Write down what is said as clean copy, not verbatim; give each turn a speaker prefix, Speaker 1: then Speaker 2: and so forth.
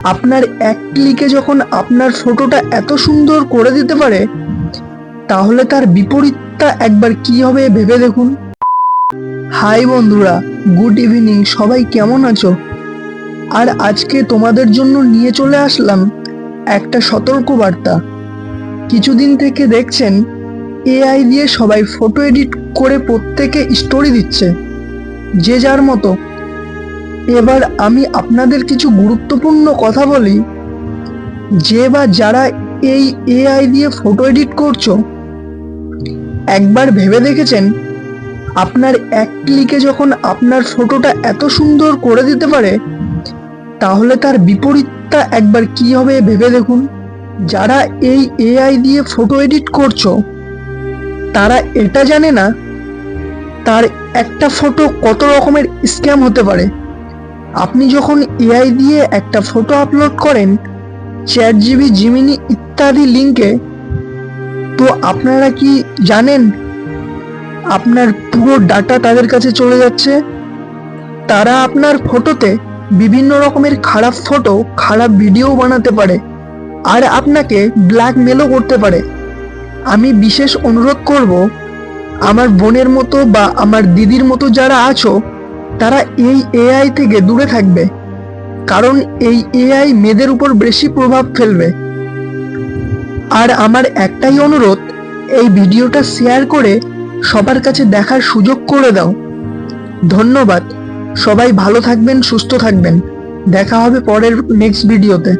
Speaker 1: আপনার এক ক্লিকে যখন আপনার ফটোটা এত সুন্দর করে দিতে পারে, তাহলে তার বিপরীতটা একবার কি হবে ভেবে দেখুন। হাই বন্ধুরা, গুড ইভিনিং। সবাই কেমন আছো? আর আজকে তোমাদের জন্য নিয়ে চলে আসলাম একটা সতর্ক বার্তা। কিছুদিন থেকে দেখছেন এআই দিয়ে সবাই ফটো এডিট করে প্রত্যেকে স্টোরি দিচ্ছে, যে যার মতো। এবার আমি আপনাদের কিছু গুরুত্বপূর্ণ কথা বলি। যে বা যারা এই এআই দিয়ে ফটো এডিট করছো, একবার ভেবে দেখেছেন আপনার এক ক্লিকে যখন আপনার ফটোটা এত সুন্দর করে দিতে পারে, তাহলে তার বিপরীতটা একবার কি হবে ভেবে দেখুন। যারা এই এআই দিয়ে ফটো এডিট করছো, তারা এটা জানে না তার একটা ফটো কত রকমের স্ক্যাম হতে পারে। আপনি যখন এআই দিয়ে একটা ফটো আপলোড করেন চ্যাটজিপিটি, জিমিনি ইত্যাদি লিঙ্কে, তো আপনারা কি জানেন আপনার পুরো ডাটা তাদের কাছে চলে যাচ্ছে। তারা আপনার ফটোতে বিভিন্ন রকমের খারাপ ফটো, খারাপ ভিডিও বানাতে পারে আর আপনাকে ব্ল্যাকমেলও করতে পারে। আমি বিশেষ অনুরোধ করব, আমার বোনের মতো বা আমার দিদির মতো যারা আছো, তারা এই এআই থেকে দূরে থাকবে, কারণ এই এআই মেয়েদের উপর বেশি প্রভাব ফেলবে। আর আমার একটাই অনুরোধ, এই ভিডিওটা শেয়ার করে সবার কাছে দেখার সুযোগ করে দাও। ধন্যবাদ। সবাই ভালো থাকবেন, সুস্থ থাকবেন। দেখা হবে পরের নেক্সট ভিডিওতে।